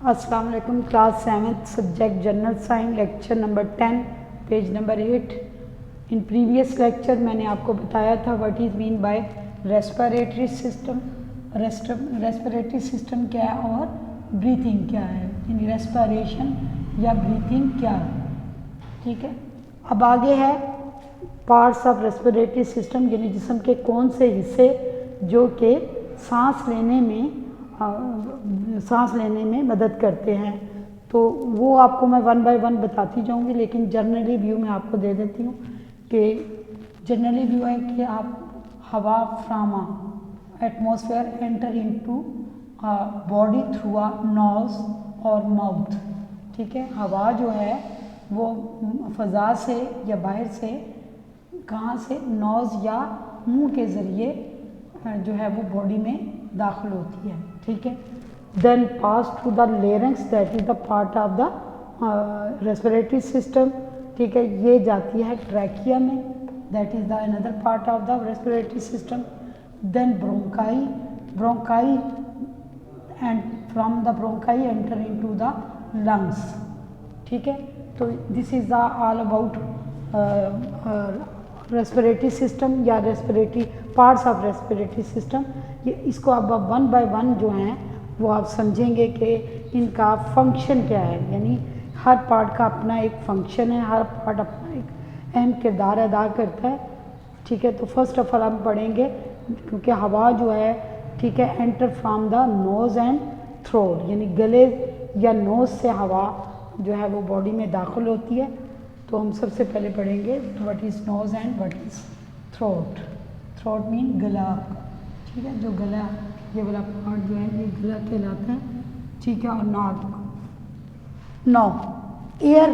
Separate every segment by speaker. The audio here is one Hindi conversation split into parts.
Speaker 1: अस्सलाम वालेकुम। Class 7th subject general science lecture number 10 page number 8। In previous lecture मैंने आपको बताया था what is mean by respiratory system. Respiratory system क्या है और ब्रीथिंग क्या है, यानी रेस्पिरेशन या ब्रीथिंग क्या है। ठीक है, अब आगे है पार्ट्स ऑफ रेस्पिरेटरी सिस्टम, यानी जिस्म के कौन से हिस्से जो कि सांस लेने में मदद करते हैं। तो वो आपको मैं 1 बाय 1 बताती जाऊंगी, लेकिन जनरली व्यू में आपको दे देती हूँ कि जनरली व्यू है कि आप हवा from atmosphere enter into body through a knows और माउथ। ठीक है, हवा जो है वो फ़ज़ा से या बाहर से कहाँ से, नोज़ या मुंह के ज़रिए जो है वो बॉडी में दाखिल होती है। ठीक है, then pass through the larynx, that is the part of the respiratory system. ठीक है, ये जाती है ट्रैकिया में, that is the another part of the respiratory system. Then bronchi and from the bronchi enter into the lungs. ठीक है, तो this is the all about respiratory system या respiratory parts of respiratory system. ये इसको अब 1 बाय 1 जो हैं वो आप समझेंगे कि इनका फंक्शन क्या है, यानी हर पार्ट का अपना एक फंक्शन है, हर पार्ट अपना एक अहम किरदार अदा करता है। ठीक है, तो फर्स्ट ऑफ ऑल हम पढ़ेंगे, क्योंकि हवा जो है, ठीक है, enter from the nose and throat, यानी गले या नोज़ से हवा जो है वो बॉडी में दाखिल होती है। तो हम सबसे पहले पढ़ेंगे what is nose and what is throat. Throat mean गला। ठीक है, जो गला, ये वाला पार्ट जो है ये गला कहलाता है। ठीक है, और नाक एयर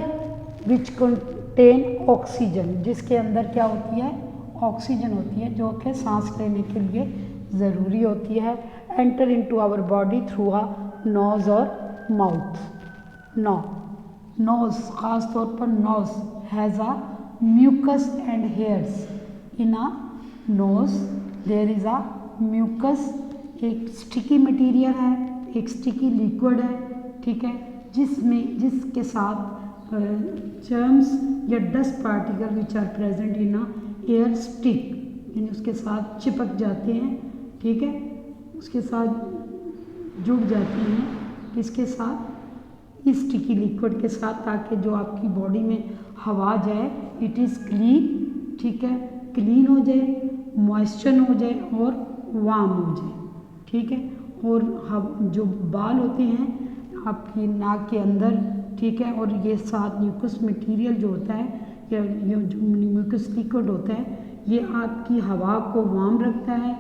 Speaker 1: विच कंटेन ऑक्सीजन, जिसके अंदर क्या होती है, ऑक्सीजन होती है, जो कि सांस लेने के लिए ज़रूरी होती है। Enter into our body through a nose और माउथ। नोज़, ख़ास तौर पर nose has a mucus and hairs. In a nose there is a mucus, एक स्टिकी मटीरियल है, एक स्टिकी लिक्विड है। ठीक है, जिसके साथ जर्म्स या dust particle which are present in a air stick, यानी उसके साथ चिपक जाते हैं। ठीक है, उसके साथ जुड़ जाते हैं, किसके साथ, इस स्टिकी लिक्विड के साथ, ताकि जो आपकी बॉडी में हवा जाए इट इज़ क्लीन। ठीक है, क्लीन हो जाए, मॉइस्चर हो जाए और वार्म हो जाए। ठीक है, और जो बाल होते हैं आपकी नाक के अंदर, ठीक है, और ये साथ म्यूकस मटेरियल जो होता है, या ये जो म्यूकस लिक्विड होता है, ये आपकी हवा को वार्म रखता है,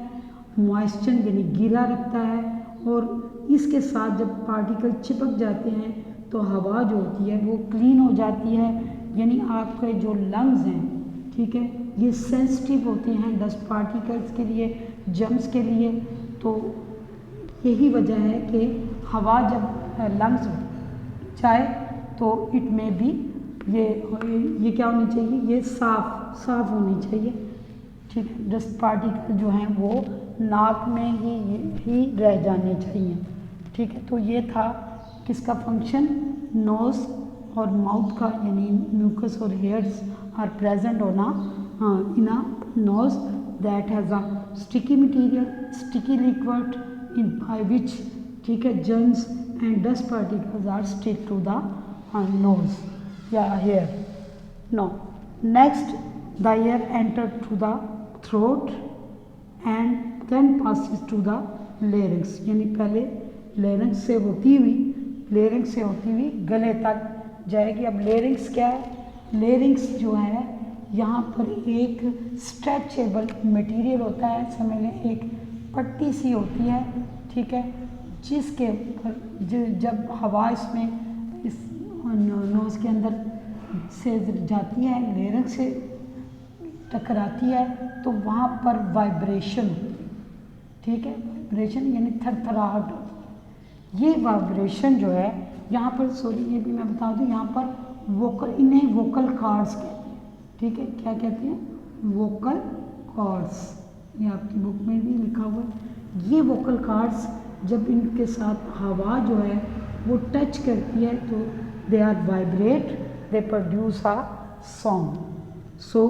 Speaker 1: मॉइस्चर यानी गीला रखता है, और इसके साथ जब पार्टिकल चिपक जाते हैं तो हवा जो होती है वो क्लीन हो जाती है। यानी आपके जो लंग्स हैं, ठीक है, ये सेंसिटिव होते हैं डस्ट पार्टिकल्स के लिए, जर्म्स के लिए। तो यही वजह है कि हवा जब लंग्स जाए तो इट में भी ये क्या होनी चाहिए, ये साफ होनी चाहिए। ठीक है, डस्ट पार्टिकल जो हैं वो नाक में ही रह जाने चाहिए। ठीक है, तो ये था किसका फंक्शन, नोज़ और माउथ का, यानी म्यूकस और हेयर्स आर प्रेजेंट होना in a nose that has a sticky material, sticky liquid in by which, ठीक है, germs and dust particles are stick to the nose या hair. No next the air enter to the throat and then passes to the larynx, यानी पहले लेरिंग्स से होती हुई गले तक जाएगी। अब लेरिंग्स क्या है, लेरिंग्स जो है यहाँ पर एक स्ट्रेचेबल मटेरियल होता है, समझ लें एक पट्टी सी होती है। ठीक है, जिसके ऊपर जब हवा इसमें इस नोज़ के अंदर से जाती है, लेरिंग्स से टकराती है, तो वहाँ पर वाइब्रेशन होती है। ठीक है, वाइब्रेशन यानी थरथराहट होती है। ये वाइब्रेशन जो है यहाँ पर, सॉरी ये भी मैं बता दूँ, यहाँ पर इन्हें वोकल कॉर्ड्स कहते हैं। ठीक है, क्या कहते हैं, वोकल कॉर्ड्स, ये आपकी बुक में भी लिखा हुआ है। ये वोकल कॉर्ड्स जब इनके साथ हवा जो है वो टच करती है तो they are vibrate, they produce a song. So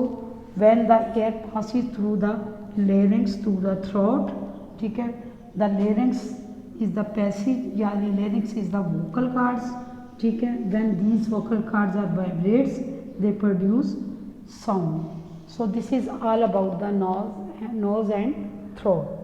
Speaker 1: when the air passes through the larynx to the throat, ठीक है, the larynx is the passage या larynx is the vocal cords, ठीक है. When these vocal cords are vibrates they produce sound. So this is all about the nose and throat.